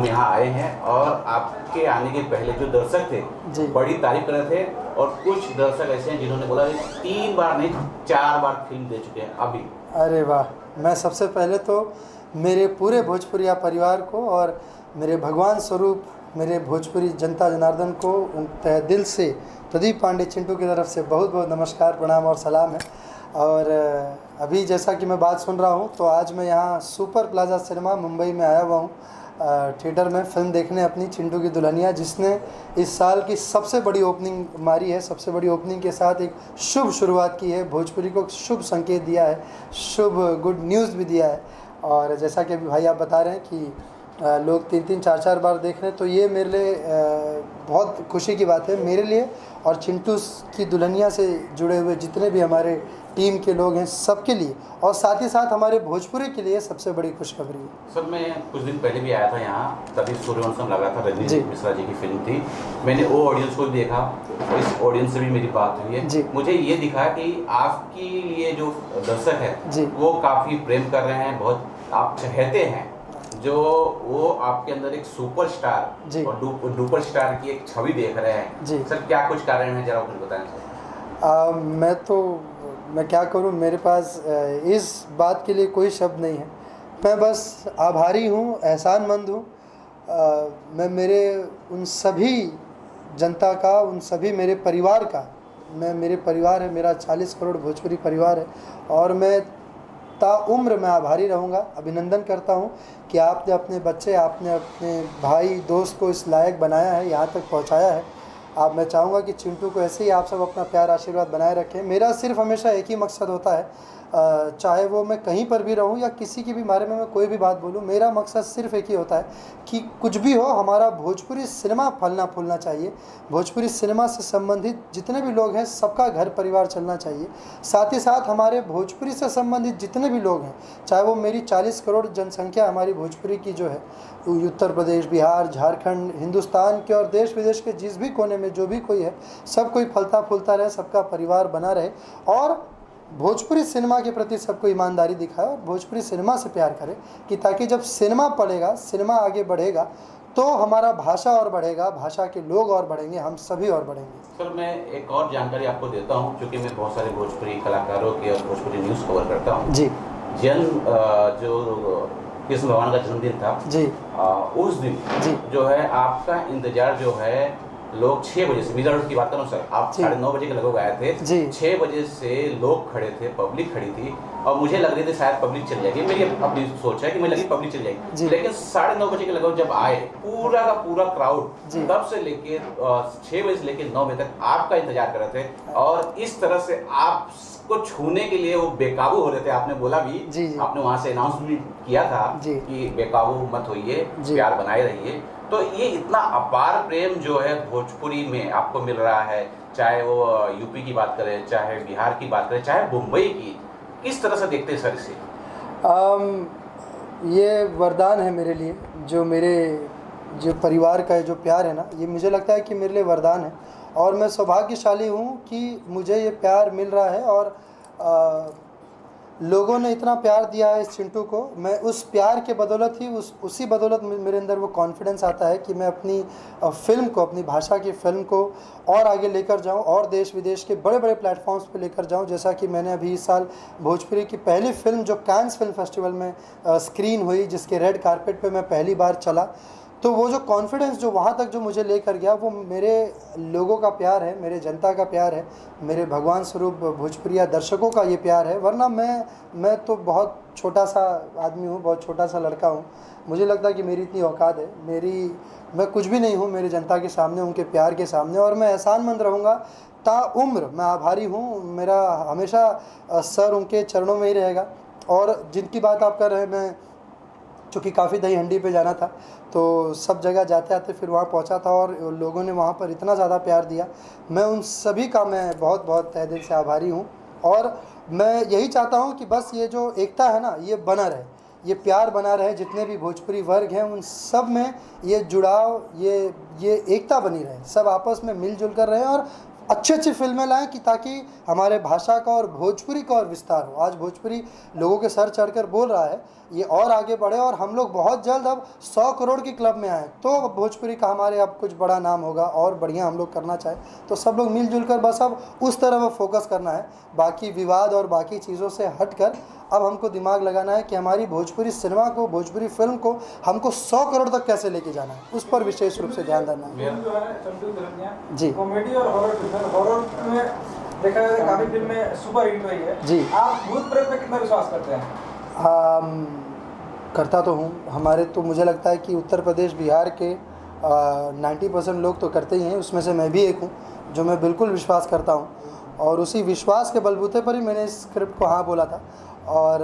हम यहाँ आए हैं और आपके आने के पहले जो दर्शक थे जी। बड़ी तारीफ कर रहे थे, और कुछ दर्शक ऐसे हैं जिन्होंने बोला 3 बार नहीं 4 बार फिल्म दे चुके हैं अभी। अरे वाह! मैं सबसे पहले तो मेरे पूरे भोजपुरिया परिवार को और मेरे भगवान स्वरूप मेरे भोजपुरी जनता जनार्दन को उन तहे दिल से प्रदीप पांडे चिंटू की तरफ से बहुत बहुत नमस्कार, प्रणाम और सलाम है। और अभी जैसा कि मैं बात सुन रहा हूँ तो आज मैं यहाँ सुपर प्लाजा सिनेमा मुंबई में आया हुआ हूँ थिएटर में फ़िल्म देखने अपनी चिंटू की दुल्हनिया, जिसने इस साल की सबसे बड़ी ओपनिंग मारी है। सबसे बड़ी ओपनिंग के साथ एक शुभ शुरुआत की है, भोजपुरी को शुभ संकेत दिया है, शुभ गुड न्यूज़ भी दिया है। और जैसा कि अभी भाई आप बता रहे हैं कि लोग 3-3 4-4 बार देख रहे हैं, तो ये मेरे लिए बहुत खुशी की बात है मेरे लिए और चिंटू की दुल्हनिया से जुड़े हुए जितने भी हमारे टीम के लोग हैं सबके लिए, और साथ ही साथ हमारे भोजपुरी के लिए सबसे बड़ी खुशखबरी है। सर मैं कुछ दिन पहले भी आया था यहाँ, तभी सूर्यवंशम लगा था, रजनी मिश्रा जी की फिल्म थी। मैंने वो ऑडियंस को भी देखा और इस ऑडियंस से भी मेरी बात हुई है। मुझे ये दिखा कि आपके लिए जो दर्शक है वो काफ़ी प्रेम कर रहे हैं, बहुत आप चाहते हैं, जो वो आपके अंदर एक सुपरस्टार और डुपर स्टार की एक छवि देख रहे हैं। सर क्या कुछ कारण है, जरा कुछ बताएं सर। मैं क्या करूं, मेरे पास इस बात के लिए कोई शब्द नहीं है। मैं बस आभारी हूं, एहसानमंद हूं। मैं मेरे उन सभी जनता का, उन सभी मेरे परिवार का, मेरे परिवार है, मेरा 40 करोड़ भोजपुरी परिवार है, और मैं ताउम्र मैं आभारी रहूँगा। अभिनंदन करता हूँ कि आपने अपने बच्चे, आपने अपने भाई दोस्त को इस लायक बनाया है, यहाँ तक पहुँचाया है। मैं चाहूँगा कि चिंटू को ऐसे ही आप सब अपना प्यार आशीर्वाद बनाए रखें। मेरा सिर्फ हमेशा एक ही मकसद होता है, चाहे वो मैं कहीं पर भी रहूं या किसी के भी बारे में मैं कोई भी बात बोलूं, मेरा मकसद सिर्फ एक ही होता है कि कुछ भी हो, हमारा भोजपुरी सिनेमा फलना फूलना चाहिए। भोजपुरी सिनेमा से संबंधित जितने भी लोग हैं सबका घर परिवार चलना चाहिए। साथ ही साथ हमारे भोजपुरी से संबंधित जितने भी लोग हैं, चाहे वो मेरी 40 करोड़ जनसंख्या हमारी भोजपुरी की जो है, उत्तर प्रदेश, बिहार, झारखंड, हिंदुस्तान के और देश विदेश के जिस भी कोने में जो भी कोई है, सब कोई फलता फूलता रहे, सबका परिवार बना रहे, और भोजपुरी सिनेमा के प्रति सबको ईमानदारी दिखाए और भोजपुरी सिनेमा से प्यार करे, कि ताकि जब सिनेमा पड़ेगा, सिनेमा आगे बढ़ेगा, तो हमारा भाषा और बढ़ेगा, भाषा के लोग और बढ़ेंगे, हम सभी और बढ़ेंगे। सर मैं एक और जानकारी आपको देता हूं, क्योंकि मैं बहुत सारे भोजपुरी कलाकारों के और भोजपुरी न्यूज़ कवर करता हूं। जी। जो कृष्ण भगवान का जन्मदिन था जी, उस दिन जो है आपका इंतजार जो है, लोग 6 बजे से, मीरा रोड की बात करूँ सर, आप 9:30 बजे के लगभग आए थे। 6 बजे से लोग खड़े थे, पब्लिक खड़ी थी, और मुझे लग रही थी शायद पब्लिक चल जाएगी, मेरी अपनी सोच है कि मुझे लगी पब्लिक चल जाएगी, लेकिन 9:30 बजे के लगभग जब आए, पूरा का पूरा क्राउड तब से लेके 6 बजे से लेके 9 बजे तक आपका इंतजार कर रहे थे, और इस तरह से आपको छूने के लिए वो बेकाबू हो रहे थे। आपने बोला भी, आपने वहाँ से अनाउंस भी किया था कि बेकाबू मत होइए, प्यार बनाए रहिए। तो ये इतना अपार प्रेम जो है भोजपुरी में आपको मिल रहा है, चाहे वो यूपी की बात करें, चाहे बिहार की बात करें, चाहे मुंबई की, किस तरह से देखते हैं सर इसे? ये वरदान है मेरे लिए, जो परिवार का जो प्यार है ना, ये मुझे लगता है कि मेरे लिए वरदान है, और मैं सौभाग्यशाली हूँ कि मुझे ये प्यार मिल रहा है, और लोगों ने इतना प्यार दिया है इस चिंटू को। मैं उस प्यार के बदौलत ही, उसी बदौलत मेरे अंदर वो कॉन्फिडेंस आता है कि मैं अपनी फ़िल्म को, अपनी भाषा की फ़िल्म को और आगे लेकर जाऊं, और देश विदेश के बड़े बड़े प्लेटफॉर्म्स पे लेकर जाऊं। जैसा कि मैंने अभी इस साल भोजपुरी की पहली फ़िल्म जो कांस फिल्म फेस्टिवल में स्क्रीन हुई, जिसके रेड कारपेट पे मैं पहली बार चला, तो वो जो कॉन्फिडेंस जो वहाँ तक जो मुझे लेकर गया, वो मेरे लोगों का प्यार है, मेरे जनता का प्यार है, मेरे भगवान स्वरूप भोजपुरिया दर्शकों का ये प्यार है। वरना मैं तो बहुत छोटा सा आदमी हूँ, बहुत छोटा सा लड़का हूँ। मुझे लगता है कि मेरी इतनी औकात है, मैं कुछ भी नहीं हूँ मेरी जनता के सामने, उनके प्यार के सामने, और मैं एहसानमंद रहूँगा ताउम्र। मैं आभारी हूँ, मेरा हमेशा सर उनके चरणों में ही रहेगा। और जिनकी बात आप कर रहे हैं, मैं चूँकि काफ़ी दही हंडी पे जाना था, तो सब जगह जाते आते फिर वहाँ पहुँचा था, और लोगों ने वहाँ पर इतना ज़्यादा प्यार दिया। मैं उन सभी का मैं बहुत बहुत तहे दिल से आभारी हूँ, और मैं यही चाहता हूँ कि बस ये जो एकता है ना, ये बना रहे, ये प्यार बना रहे। जितने भी भोजपुरी वर्ग हैं उन सब में ये जुड़ाव, ये एकता बनी रहे, सब आपस में मिलजुल कर रहें, और अच्छी अच्छी फिल्में लाएं कि ताकि हमारे भाषा का और भोजपुरी का और विस्तार हो। आज भोजपुरी लोगों के सर चढ़कर बोल रहा है, ये और आगे बढ़े और हम लोग बहुत जल्द अब 100 करोड़ के क्लब में आए, तो भोजपुरी का हमारे अब कुछ बड़ा नाम होगा और बढ़िया हम लोग करना चाहें तो सब लोग मिलजुल कर बस अब उस तरफ फोकस करना है। बाकी विवाद और बाकी चीज़ों से हटकर अब हमको दिमाग लगाना है कि हमारी भोजपुरी सिनेमा को, भोजपुरी फिल्म को हमको 100 करोड़ तक कैसे लेके जाना है, उस पर विशेष रूप से ध्यान देना है। जी, कॉमेडी और हॉरर में देखा है काफी फिल्में सुपर हिट हुई है जी। आप भूत प्रेत में कितना विश्वास करते हैं? करता तो हूँ। हमारे तो मुझे लगता है कि उत्तर प्रदेश, बिहार के 90% लोग तो करते ही हैं, उसमें से मैं भी एक हूँ जो मैं बिल्कुल विश्वास करता हूँ। और उसी विश्वास के बलबूते पर ही मैंने इस स्क्रिप्ट को हाँ बोला था। और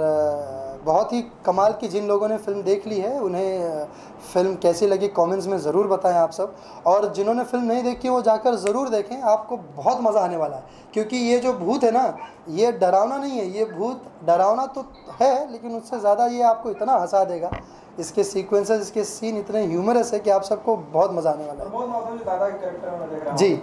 बहुत ही कमाल की जिन लोगों ने फ़िल्म देख ली है उन्हें फ़िल्म कैसी लगी कमेंट्स में ज़रूर बताएं आप सब। और जिन्होंने फ़िल्म नहीं देखी वो जाकर ज़रूर देखें, आपको बहुत मज़ा आने वाला है। क्योंकि ये जो भूत है ना, ये डरावना नहीं है, ये भूत डरावना तो है लेकिन उससे ज़्यादा ये आपको इतना हंसा देगा। इसके सीक्वेंसेस, इसके सीन इतने ह्यूमरस है कि आप सबको बहुत मज़ा आने वाला है। प्रमोद माथुर जी दादा के कैरेक्टर में देख रहा हूं। जी,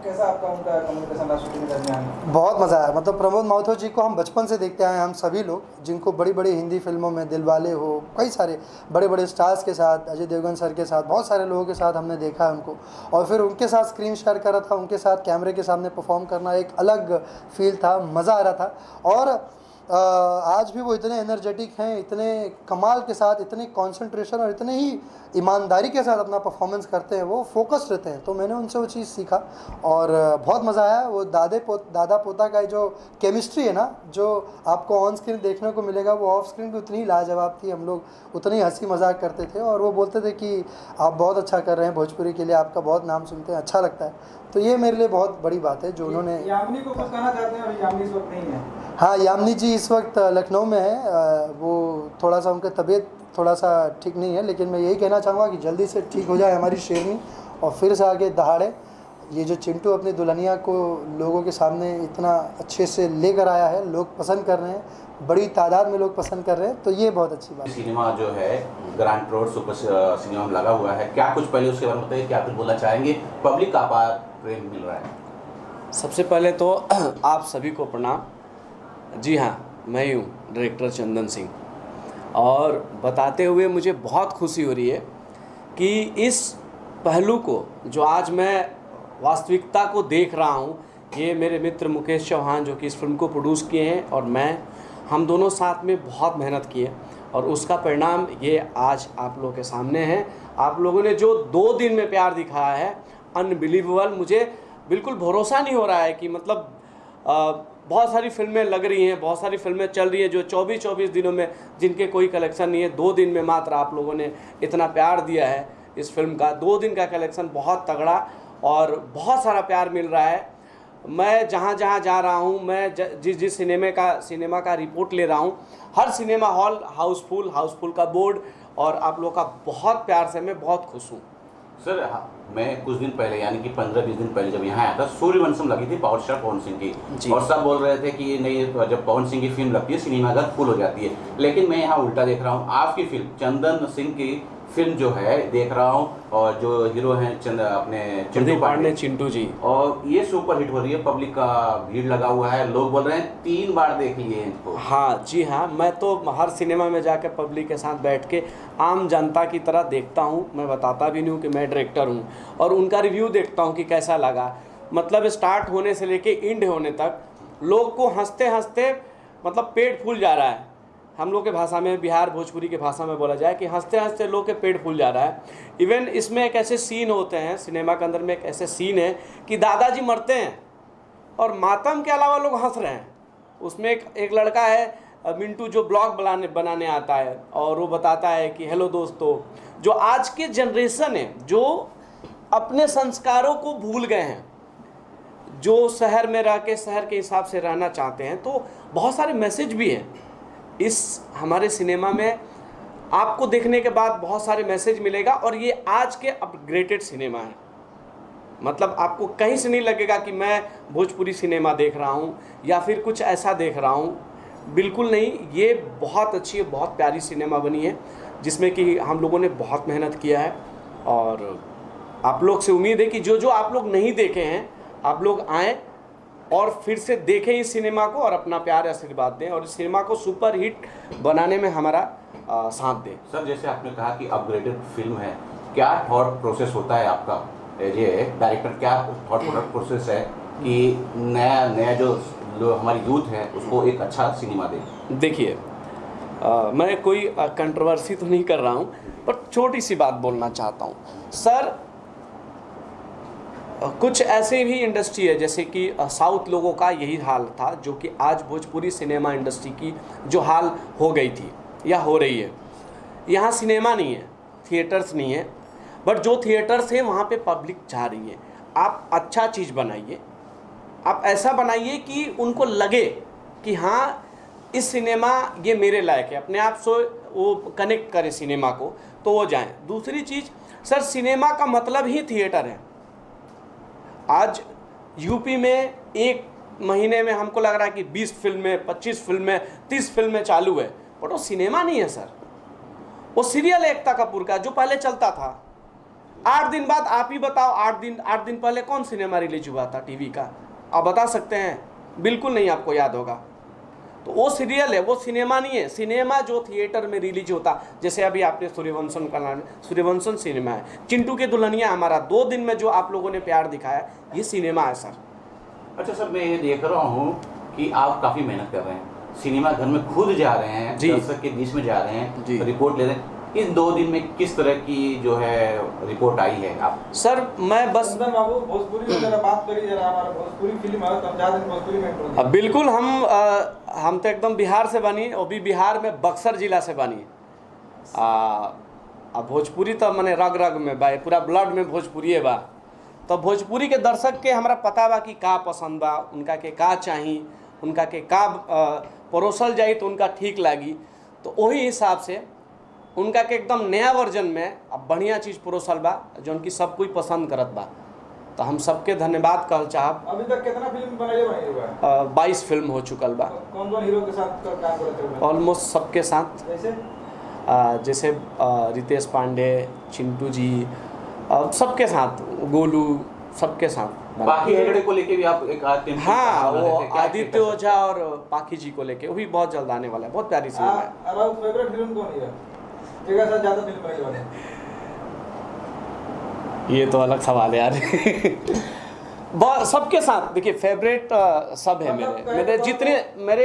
कैसा आपका उनका कम्युनिकेशन रहा शूटिंग के दरमियान? बहुत मज़ा आया। मतलब प्रमोद माथुर जी को हम बचपन से देखते आए हैं, हम सभी लोग, जिनको बड़ी बड़ी हिंदी फिल्मों में दिलवाले हो, कई सारे बड़े बड़े स्टार्स के साथ, अजय देवगन सर के साथ, बहुत सारे लोगों के साथ हमने देखा है उनको। और फिर उनके साथ स्क्रीन शेयर कर रहा था, उनके साथ कैमरे के सामने परफॉर्म करना एक अलग फील था, मज़ा आ रहा था। और आज भी वो इतने एनर्जेटिक हैं, इतने कमाल के साथ, इतने कंसंट्रेशन और इतने ही ईमानदारी के साथ अपना परफॉर्मेंस करते हैं, वो फोकस्ड रहते हैं। तो मैंने उनसे वो चीज़ सीखा और बहुत मज़ा आया। वो दादा पोता का जो केमिस्ट्री है ना, जो आपको ऑन स्क्रीन देखने को मिलेगा, वो ऑफ स्क्रीन भी उतनी ही लाजवाब थी। हम लोग उतनी हंसी मजाक करते थे और वो बोलते थे कि आप बहुत अच्छा कर रहे हैं भोजपुरी के लिए, आपका बहुत नाम सुनते हैं, अच्छा लगता है। तो ये मेरे लिए बहुत बड़ी बात है जो उन्होंने। यामिनी को कुछ कहना चाहते हैं? अभी यामिनी इस वक्त नहीं है। हाँ, यामिनी जी इस वक्त लखनऊ में है। वो थोड़ा सा उनका तबीयत थोड़ा सा ठीक नहीं है, लेकिन मैं यही कहना चाहूँगा कि जल्दी से ठीक हो जाए हमारी शेरनी और फिर से आगे दहाड़े। ये जो चिंटू अपनी दुल्हनिया को लोगों के सामने इतना अच्छे से लेकर आया है, लोग पसंद कर रहे हैं, बड़ी तादाद में लोग पसंद कर रहे हैं, तो ये बहुत अच्छी बात है। सिनेमा जो है ग्रैंड रोड सुपर सिनेमा में लगा हुआ है, क्या कुछ पहले उसके बारे में बताइए, क्या कुछ बोलना चाहेंगे? पब्लिक का अपार प्रेम मिल रहा है। सबसे पहले तो आप सभी को प्रणाम। जी हाँ, मैं ही हूँ डायरेक्टर चंदन सिंह। और बताते हुए मुझे बहुत खुशी हो रही है कि इस पहलू को जो आज मैं वास्तविकता को देख रहा हूँ, ये मेरे मित्र मुकेश चौहान जो कि इस फिल्म को प्रोड्यूस किए हैं और मैं, हम दोनों साथ में बहुत मेहनत किए और उसका परिणाम ये आज आप लोगों के सामने है। आप लोगों ने जो 2 दिन में प्यार दिखाया है, अनबिलीवेबल। मुझे बिल्कुल भरोसा नहीं हो रहा है कि मतलब बहुत सारी फिल्में लग रही हैं, बहुत सारी फिल्में चल रही हैं जो 24-24 दिनों में, जिनके कोई कलेक्शन नहीं है, 2 दिन में मात्र आप लोगों ने इतना प्यार दिया है इस फिल्म का। 2 दिन का कलेक्शन बहुत तगड़ा और बहुत सारा प्यार मिल रहा है। मैं जहाँ जहाँ जा रहा हूँ, मैं जिस सिनेमा का रिपोर्ट ले रहा हूँ, हर सिनेमा हॉल हाउसफुल का बोर्ड और आप लोगों का बहुत प्यार से मैं बहुत खुश हूँ। सर मैं कुछ दिन पहले यानी कि 15-20 दिन पहले जब यहाँ आया था, सूर्यवंशम लगी थी पावर स्टार पवन सिंह की, और सब बोल रहे थे कि नहीं, जब पवन सिंह की फिल्म लगती है सिनेमाघर फुल हो जाती है। लेकिन मैं यहाँ उल्टा देख रहा हूँ, आपकी फिल्म चंदन सिंह की फिल्म जो है देख रहा हूँ, और जो हीरो हैं अपने चिंटू पांडे, चिंटू जी, और ये सुपर हिट हो रही है। पब्लिक का भीड़ लगा हुआ है, लोग बोल रहे हैं 3 बार देख लिए इनको। हाँ जी हाँ, मैं तो हर सिनेमा में जाकर पब्लिक के साथ बैठ के आम जनता की तरह देखता हूँ। मैं बताता भी नहीं हूँ कि मैं डायरेक्टर हूँ, और उनका रिव्यू देखता हूँ कि कैसा लगा। मतलब स्टार्ट होने से लेके एंड होने तक लोग को हंसते हंसते मतलब पेट फूल जा रहा है। हम लोग के भाषा में, बिहार भोजपुरी के भाषा में बोला जाए कि हंसते हंसते लोग के पेट फूल जा रहा है। इवन इसमें एक ऐसे सीन होते हैं, सिनेमा के अंदर में एक ऐसे सीन है कि दादाजी मरते हैं और मातम के अलावा लोग हंस रहे हैं। उसमें एक लड़का है मिंटू, जो ब्लॉग बनाने आता है और वो बताता है कि हेलो दोस्तों, जो आज के जनरेशन है जो अपने संस्कारों को भूल गए हैं, जो शहर में रह के शहर के हिसाब से रहना चाहते हैं, तो बहुत सारे मैसेज भी हैं इस हमारे सिनेमा में। आपको देखने के बाद बहुत सारे मैसेज मिलेगा और ये आज के अपग्रेडेड सिनेमा है। मतलब आपको कहीं से नहीं लगेगा कि मैं भोजपुरी सिनेमा देख रहा हूँ या फिर कुछ ऐसा देख रहा हूँ, बिल्कुल नहीं। ये बहुत अच्छी, बहुत प्यारी सिनेमा बनी है जिसमें कि हम लोगों ने बहुत मेहनत किया है। और आप लोग से उम्मीद है कि जो आप लोग नहीं देखे हैं आप लोग आएँ और फिर से देखें इस सिनेमा को और अपना प्यार आशीर्वाद दें और इस सिनेमा को सुपर हिट बनाने में हमारा साथ दें। सर जैसे आपने कहा कि अपग्रेडेड फिल्म है, क्या थॉट प्रोसेस होता है आपका एज ए डायरेक्टर, क्या थॉट प्रोसेस है कि नया जो हमारी यूथ है उसको एक अच्छा सिनेमा दे? देखिए मैं कोई कंट्रोवर्सी तो नहीं कर रहा हूँ, पर छोटी सी बात बोलना चाहता हूँ सर। कुछ ऐसे भी इंडस्ट्री है जैसे कि साउथ लोगों का यही हाल था, जो कि आज भोजपुरी सिनेमा इंडस्ट्री की जो हाल हो गई थी या हो रही है। यहाँ सिनेमा नहीं है, थिएटर्स नहीं है, बट जो थिएटर्स हैं वहाँ पे पब्लिक जा रही है। आप अच्छा चीज़ बनाइए, आप ऐसा बनाइए कि उनको लगे कि हाँ इस सिनेमा ये मेरे लायक है, अपने आप से वो कनेक्ट करे सिनेमा को तो वो जाएं। दूसरी चीज़ सर, सिनेमा का मतलब ही थिएटर है। आज यूपी में एक महीने में हमको लग रहा है कि 20 फिल्में, 25 फिल्में, 30 फिल्में चालू है, पर वो सिनेमा नहीं है सर। वो सीरियल है एकता कपूर का जो पहले चलता था। 8 दिन बाद आप ही बताओ, 8 दिन पहले कौन सिनेमा रिलीज हुआ था टीवी का? आप बता सकते हैं? बिल्कुल नहीं आपको याद होगा। तो वो सीरियल है, वो सिनेमा नहीं है। सिनेमा जो थिएटर में रिलीज होता, जैसे अभी आपने सूर्यवंशम का नाम, सूर्यवंशम सिनेमा है। चिंटू के दुल्हनिया हमारा 2 दिन में जो आप लोगों ने प्यार दिखाया, ये सिनेमा है सर। अच्छा सर, मैं ये देख रहा हूँ कि आप काफ़ी मेहनत कर रहे हैं, सिनेमा घर में खुद जा रहे हैं, दर्शक के बीच में जा रहे हैं, रिपोर्ट ले रहे हैं। इन 2 दिन में किस तरह की जो है रिपोर्ट आई है आप? सर मैं बस बाबू भोजपुरी में जरा बात करिए, जरा हमारा भोजपुरी फिल्म है तो हम ज़्यादा भोजपुरी में बिल्कुल हम तो एकदम बिहार से बनी, और भी बिहार में बक्सर जिला से बनी। अब भोजपुरी तो मैंने रग रग में बा, पूरा ब्लड में भोजपुरी है बा। तो भोजपुरी के दर्शक के हमरा पता बा कि का पसंद बा, उनका के का चाही, उनका के का परोसल जाई तो उनका ठीक लागी। तो वही हिसाब से उनका के एकदम नया वर्जन में अब बढ़िया चीज़ परोसल बा जो उनकी सब कोई पसंद करत बा। तो हम सबके धन्यवाद कहल चाहब। अभी तक कितना फिल्म बनाई हुआ? 22 फिल्म हो चुकल बा। कौन कौन हीरो के साथ काम करते हैं? ऑलमोस्ट सबके साथ, जैसे रितेश पांडे, चिंटू जी, सबके साथ, गोलू, सबके साथ। बाकी हेगड़े को लेके भी आप एक हाँ, वो आदित्य ओझा और पाखी जी को लेके, वो भी बहुत जल्द आने वाला है। बहुत प्यारी सिनेमा है। अब फेवरेट फिल्म कौन है? साथ ज़्यादा फिल्म बनाई वाले? ये तो अलग सवाल है यार। बहुत सबके साथ देखिए, फेवरेट सब है मेरे जितने मैं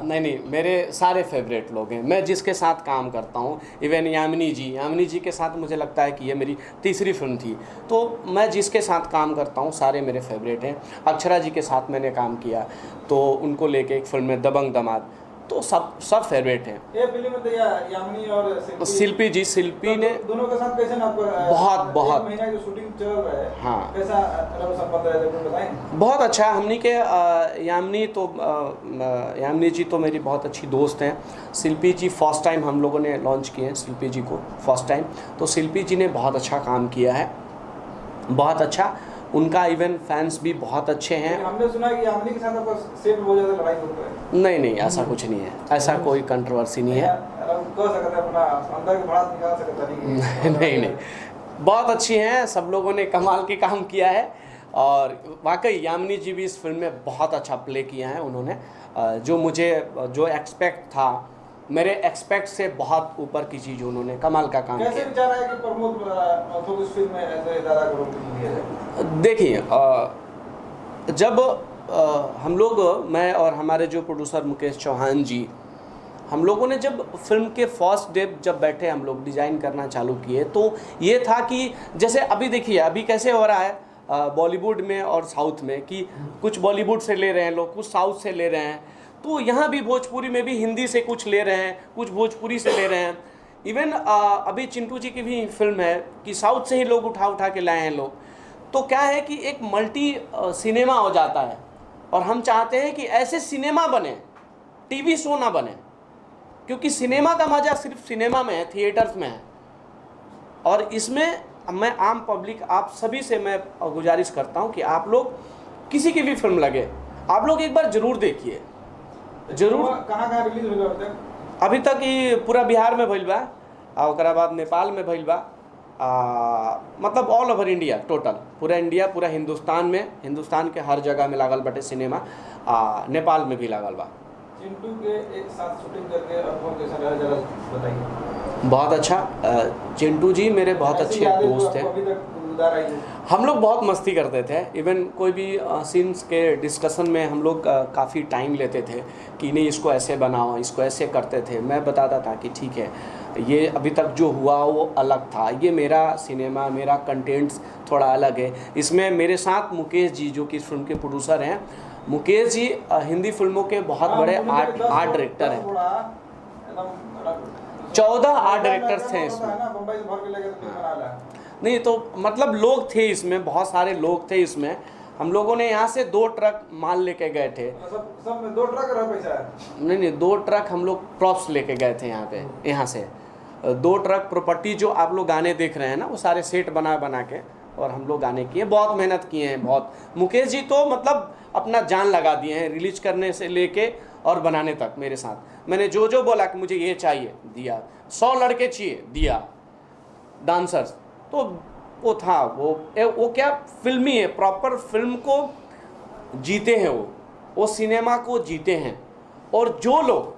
नहीं, मेरे सारे फेवरेट लोग हैं। मैं जिसके साथ काम करता हूँ, इवन यामिनी जी के साथ मुझे लगता है कि ये मेरी तीसरी फिल्म थी। तो मैं जिसके साथ काम करता हूँ सारे मेरे फेवरेट हैं। अक्षरा जी के साथ मैंने काम किया तो उनको लेके एक फिल्म में दबंग दमाद, तो सब फेवरेट हैं। ये फिल्म में तो यामिनी और शिल्पी ने दोनों के साथ कैसे बहुत महीना की शूटिंग चल रहा है। हाँ, कैसा संबंध है बताएं? बहुत अच्छा है। हमनी के यामिनी जी तो मेरी बहुत अच्छी दोस्त हैं। शिल्पी जी फर्स्ट टाइम हम लोगों ने लॉन्च किए हैं शिल्पी जी को फर्स्ट टाइम। तो शिल्पी जी ने बहुत अच्छा काम किया है, बहुत अच्छा। उनका इवन फैंस भी बहुत अच्छे हैं। हमने सुना कि यामिनी के साथ आपका सेट बहुत ज़्यादा लड़ाई होता है। नहीं, ऐसा कुछ नहीं है, ऐसा कोई कंट्रोवर्सी नहीं है। नहीं, बहुत अच्छी हैं, सब लोगों ने कमाल के काम किया है। और वाकई यामिनी जी भी इस फिल्म में बहुत अच्छा प्ले किया है उन्होंने। जो मुझे जो एक्सपेक्ट था, मेरे एक्सपेक्ट से बहुत ऊपर की चीज़ उन्होंने कमाल का काम किया। कैसे विचार आया कि प्रमोद माथुर इस फिल्म में ऐसे दादा को रोल दिया जाए? देखिए, जब हम लोग, मैं और हमारे जो प्रोड्यूसर मुकेश चौहान जी, हम लोगों ने जब फिल्म के फर्स्ट डे जब बैठे हम लोग डिज़ाइन करना चालू किए, तो ये था कि जैसे अभी देखिए अभी कैसे हो रहा है बॉलीवुड में और साउथ में कि कुछ बॉलीवुड से ले रहे हैं लोग, कुछ साउथ से ले रहे हैं। तो यहाँ भी भोजपुरी में भी हिंदी से कुछ ले रहे हैं, कुछ भोजपुरी से ले रहे हैं। इवन अभी चिंटू जी की भी फिल्म है कि साउथ से ही लोग उठा के लाए हैं लोग। तो क्या है कि एक मल्टी सिनेमा हो जाता है, और हम चाहते हैं कि ऐसे सिनेमा बने, टीवी शो ना बने, क्योंकि सिनेमा का मज़ा सिर्फ सिनेमा में है, थिएटर्स में है। और इसमें मैं आम पब्लिक, आप सभी से मैं गुजारिश करता हूं कि आप लोग किसी की भी फिल्म लगे, आप लोग एक बार ज़रूर देखिए, ज़रूर। कहाँ रिलीज होगा अभी तक ये पूरा बिहार में भइल बा, और ओकरा बाद नेपाल में भइल बा, मतलब ऑल ओवर इंडिया, टोटल पूरा इंडिया, पूरा हिंदुस्तान में, हिंदुस्तान के हर जगह में लागल बटे सिनेमा, नेपाल में भी लागल बा। चिंटू के एक साथ शूटिंग करके अनुभव कैसा रहा, जरा बताइए। बहुत अच्छा। चिंटू जी मेरे बहुत अच्छे दोस्त थे। अभी तक उदार आई है। हम लोग बहुत मस्ती करते थे। इवन कोई भी सीन्स के डिस्कशन में हम लोग काफ़ी टाइम लेते थे कि नहीं इसको ऐसे बनाओ, इसको ऐसे करते थे। मैं बताता था कि ठीक है, ये अभी तक जो हुआ वो अलग था, ये मेरा सिनेमा, मेरा कंटेंट्स थोड़ा अलग है। इसमें मेरे साथ मुकेश जी जो कि इस फिल्म के प्रोड्यूसर हैं, मुकेश जी हिंदी फिल्मों के बहुत बड़े आर्ट डायरेक्टर हैं। 14 आर्ट डायरेक्टर्स हैं इसमें। नहीं तो मतलब लोग थे इसमें, बहुत सारे लोग थे इसमें। हम लोगों ने यहाँ से 2 ट्रक माल लेके गए थे। सब में 2 ट्रक रहा पैसा है? नहीं 2 ट्रक हम लोग प्रॉप्स लेके गए थे यहाँ पे, यहाँ से 2 ट्रक प्रॉपर्टी जो आप लोग गाने देख रहे हैं ना, वो सारे सेट बना के और हम लोग गाने किए, बहुत मेहनत किए हैं बहुत। मुकेश जी तो मतलब अपना जान लगा दिए हैं, रिलीज करने से लेके और बनाने तक मेरे साथ। मैंने जो बोला कि मुझे ये चाहिए, दिया। 100 लड़के चाहिए, दिया, डांसर्स। तो वो था, वो क्या फिल्मी है, प्रॉपर फिल्म को जीते हैं वो सिनेमा को जीते हैं। और जो लोग,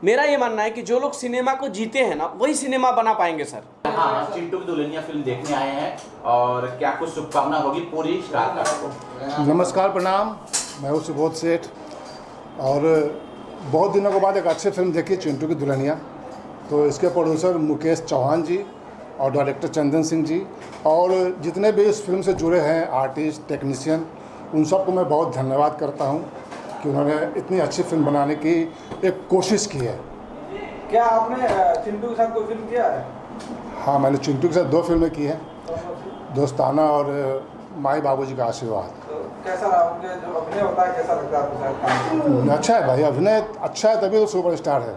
मेरा ये मानना है कि जो लोग सिनेमा को जीते हैं ना, वही सिनेमा बना पाएंगे सर। हाँ, चिंटू की दुल्हनिया फिल्म देखने आए हैं और क्या कुछ शुभकामना होगी पूरी स्टार कास्ट को? नमस्कार, प्रणाम। मैं हूँ सुबोध सेठ और बहुत दिनों के बाद एक अच्छी फिल्म देखी, चिंटू की दुल्हनिया। तो इसके प्रोड्यूसर मुकेश चौहान जी और डायरेक्टर चंदन सिंह जी और जितने भी इस फिल्म से जुड़े हैं आर्टिस्ट, टेक्नीशियन, उन सबको मैं बहुत धन्यवाद करता हूँ कि उन्होंने इतनी अच्छी फिल्म बनाने की एक कोशिश की है। क्या आपने चिंटू के साथ कोई फिल्म किया है? हाँ, मैंने चिंटू के साथ 2 फिल्में की हैं, दोस्ताना और माई बाबूजी का आशीर्वाद। तो कैसा रहा उनके जो अभिनय होता है, कैसा लगता है आपको साथ? अच्छा है भाई, अभिनय अच्छा है तभी तो सुपरस्टार है।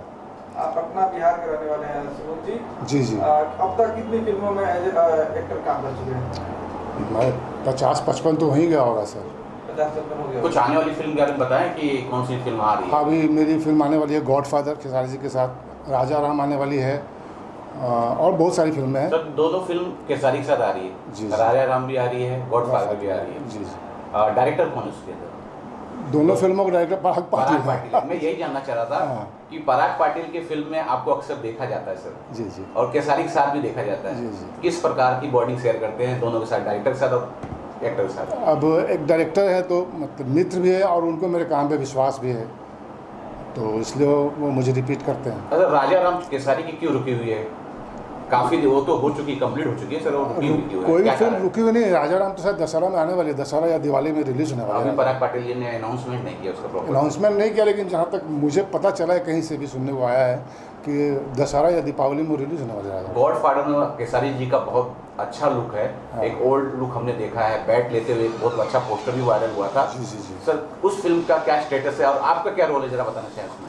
आप पटना बिहार के रहने वाले हैं सुबोध जी? जी। अब तक कितनी फिल्मों में एज एक्टर काम कर चुके हैं? मैं 50-55 तो वहीं गया होगा सर। 50-55 हो गया। कुछ आने वाली फिल्म के बारे में बताएं कि कौन सी फिल्म आ रही है? अभी मेरी फिल्म आने वाली है गॉडफादर, खेसारी जी के साथ, राजा राम आने वाली है और बहुत सारी फिल्में हैं। सर 2 फिल्म केसारी के साथ आ रही है, जी। राजा राम भी आ रही है, गॉडफादर भी आ रही है। जी। डायरेक्टर कौन है उसके अंदर? दोनों फिल्मों का डायरेक्टर पराग पराग पाटिल। पाटिल। मैं यही जानना चाह रहा था हाँ। कि पराग पाटिल के फिल्म में आपको अक्सर देखा जाता है सर, जी। और केसारी के साथ भी देखा जाता है। जी। किस प्रकार की बॉन्डिंग शेयर करते हैं दोनों के साथ, डायरेक्टर के साथ और एक्टर के साथ? अब एक डायरेक्टर है तो मतलब मित्र भी है और उनको मेरे काम पे विश्वास भी है, तो इसलिए वो मुझे रिपीट करते हैं। अच्छा, राजा राम केसारी की क्यों रुकी हुई है? काफ़ी वो तो हो चुकी, कंप्लीट हो चुकी है सर, वो रुकी हुई क्यों है? कोई भी क्या फिल्म कारण है? रुकी हुई नहीं। राजा राम तो शायद दशहरा में आने वाली है, दशहरा या दिवाली में रिलीज होने वाली अभी है। पराग पाटिल जी ने अनाउंसमेंट नहीं किया उसका प्रॉपर। अनाउंसमेंट नहीं किया, लेकिन जहाँ तक मुझे पता चला है, कहीं से भी सुनने को आया है कि दशहरा या दीपावली में रिलीज होने वाला है। गॉडफादर में केसारी जी का बहुत अच्छा लुक है। हाँ। एक ओल्ड लुक हमने देखा है, बैट लेते हुए एक बहुत अच्छा पोस्टर भी वायरल हुआ था। जी। सर उस फिल्म का क्या स्टेटस है और आपका क्या रोल है, जरा बताना चाहें उसमें?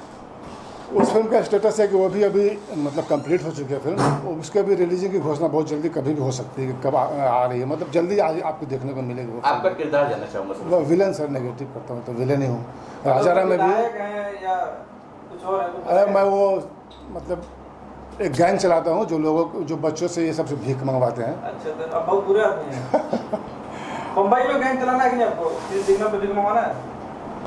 उस फिल्म का स्टेटस है कि वो भी अभी मतलब कंप्लीट हो चुकी है फिल्म। उसके भी रिलीजिंग की घोषणा बहुत जल्दी कभी भी हो सकती है कि कब आ रही है, मतलब जल्दी आज आपको देखने को मिलेगी वो। आपका किरदार जानना चाहूँगा सर। वो विलन सर, नेगेटिव करता हूँ तो विलन ही हूँ। राजा राम में भी विधायक हैं या कुछ और है? अरे मैं वो मतलब एक गैंग चलाता हूँ जो बच्चों से ये सबसे भीख मंगवाते हैं। अच्छा, तो अब बहुत बुरे आदमी हैं। मुंबई में गैंग चलाना है कि नहीं आपको? इस सिग्नल पे भीख मंगवाना है?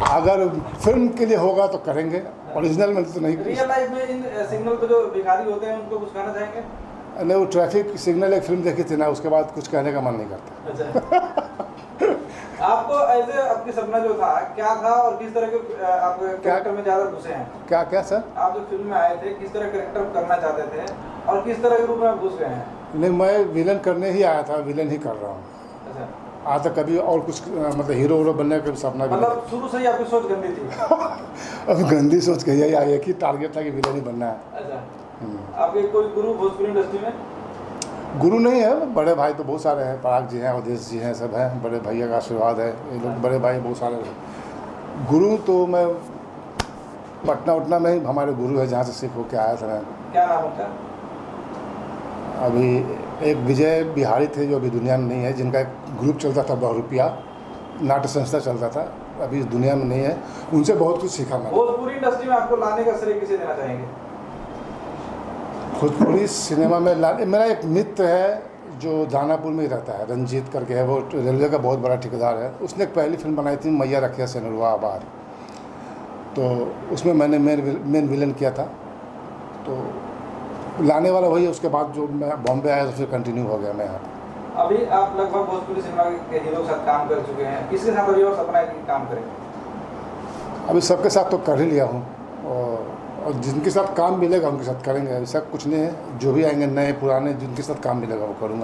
अगर फिल्म के लिए होगा तो करेंगे, ओरिजिनल में तो नहीं। रियल लाइफ में इन सिग्नल पे जो भिखारी होते हैं उनको कुछ कहना चाहेंगे? नहीं, वो ट्रैफिक सिग्नल एक फिल्म देखी थी ना, उसके बाद कुछ कहने का मन नहीं करता। अच्छा। आपको ऐसे आपके सपना जो था क्या था और किस तरह के आप कैरेक्टर में ज़्यादा घुसे हैं? क्या सर? आप जो फिल्म में आए थे किस तरह कैरेक्टर करना चाहते थे और किस तरह के रूप में आप घुस गए हैं? नहीं, मैं विलन करने ही आया था, विलन ही कर रहा हूँ। अच्छा, आज तक कभी और कुछ मतलब हीरो बनने का सपना भी मतलब शुरू से ही आपकी सोच गंदी थी? नहीं। अब गंदी सोच के यही एक ही टारगेट था कि विलन ही बनना है। अच्छा, आपके कोई गुरु भोजपुरी इंडस्ट्री में? गुरु नहीं है, बड़े भाई तो बहुत सारे हैं, पराग जी हैं, अवधेश जी हैं, सब हैं। बड़े भैया का आशीर्वाद है, ये लोग बड़े भाई बहुत सारे हैं। गुरु तो मैं पटना में ही हमारे गुरु है, जहाँ से सीख होकर आया था मैं। क्या नाम उनका? अभी एक विजय बिहारी थे जो अभी दुनिया में नहीं है, जिनका एक ग्रुप चलता था बहुरूपिया, नाट्य संस्था चलता था, अभी इस दुनिया में नहीं है। उनसे बहुत कुछ सीखा मैंने। भोजपुरी इंडस्ट्री में आपको लाने का श्रेय किसे देना चाहेंगे? भोजपुरी सिनेमा में मेरा एक मित्र है जो दानापुर में ही रहता है, रंजीत करके है, वो रेलवे का बहुत बड़ा ठेकेदार है। उसने एक पहली फिल्म बनाई थी मैया रखिया से नलवा आबाद, तो उसमें मैंने मेन विलन किया था। तो लाने वाला वही है। उसके बाद जो मैं बॉम्बे आया तो फिर कंटिन्यू हो गया मैं यहाँ पर। अभी आप लगभग भोजपुरी सिनेमा के हीरो के साथ काम कर चुके हैं, किसके साथ अभी और सपना है कि काम करें? अभी सबके साथ तो कर ही लिया हूँ, और जिनके साथ काम मिलेगा उनके साथ करेंगे। ऐसा कुछ नहीं है, जो भी आएंगे नए पुराने जिनके साथ काम मिलेगा वो करूँगा।